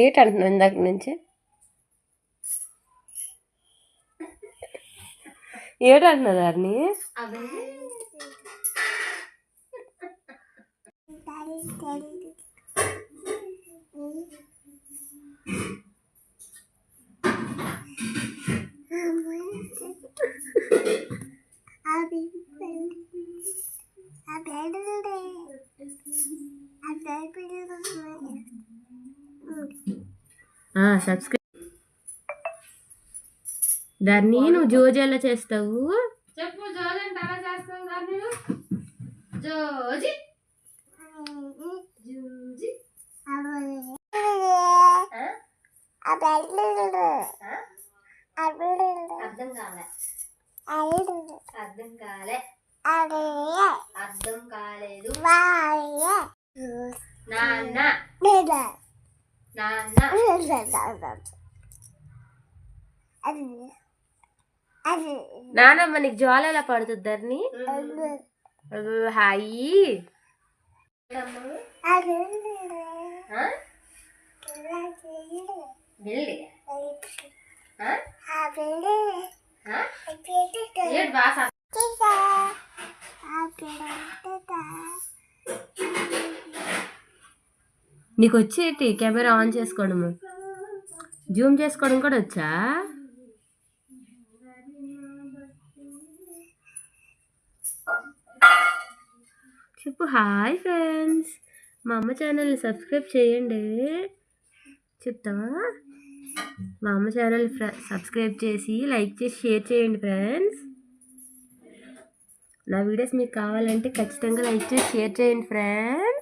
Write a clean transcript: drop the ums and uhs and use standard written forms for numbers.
ఏంటంటున్నావు ఇందాక నుంచి? ఏటంటున్నారు దాన్ని? సబ్స్క్రైబ్. దాన్ని నువ్వు జోజి ఎలా చేస్తావు చెప్పు. జోజి అంటే ఎలా చేస్తావు దాన్ని? జోజి జోజి అర్థం కాలే. అర్థం కాలే. అర్థం కాలేదు. నాన్న నాన్న నానమ్మ నీకు జ్వాల ఎలా పడుతుంది ధరణి? హాయి నీకు వచ్చేటి కెమెరా ఆన్ చేసుకోవడము, జూమ్ చేసుకోవడం కూడా వచ్చా? చెప్పు హాయ్ ఫ్రెండ్స్, మా అమ్మ ఛానల్ని సబ్స్క్రైబ్ చేయండి చెప్తావా? మా అమ్మ ఛానల్ సబ్స్క్రైబ్ చేసి లైక్ చేసి షేర్ చేయండి ఫ్రెండ్స్. నా వీడియోస్ మీకు కావాలంటే ఖచ్చితంగా లైక్ చేసి షేర్ చేయండి ఫ్రెండ్స్.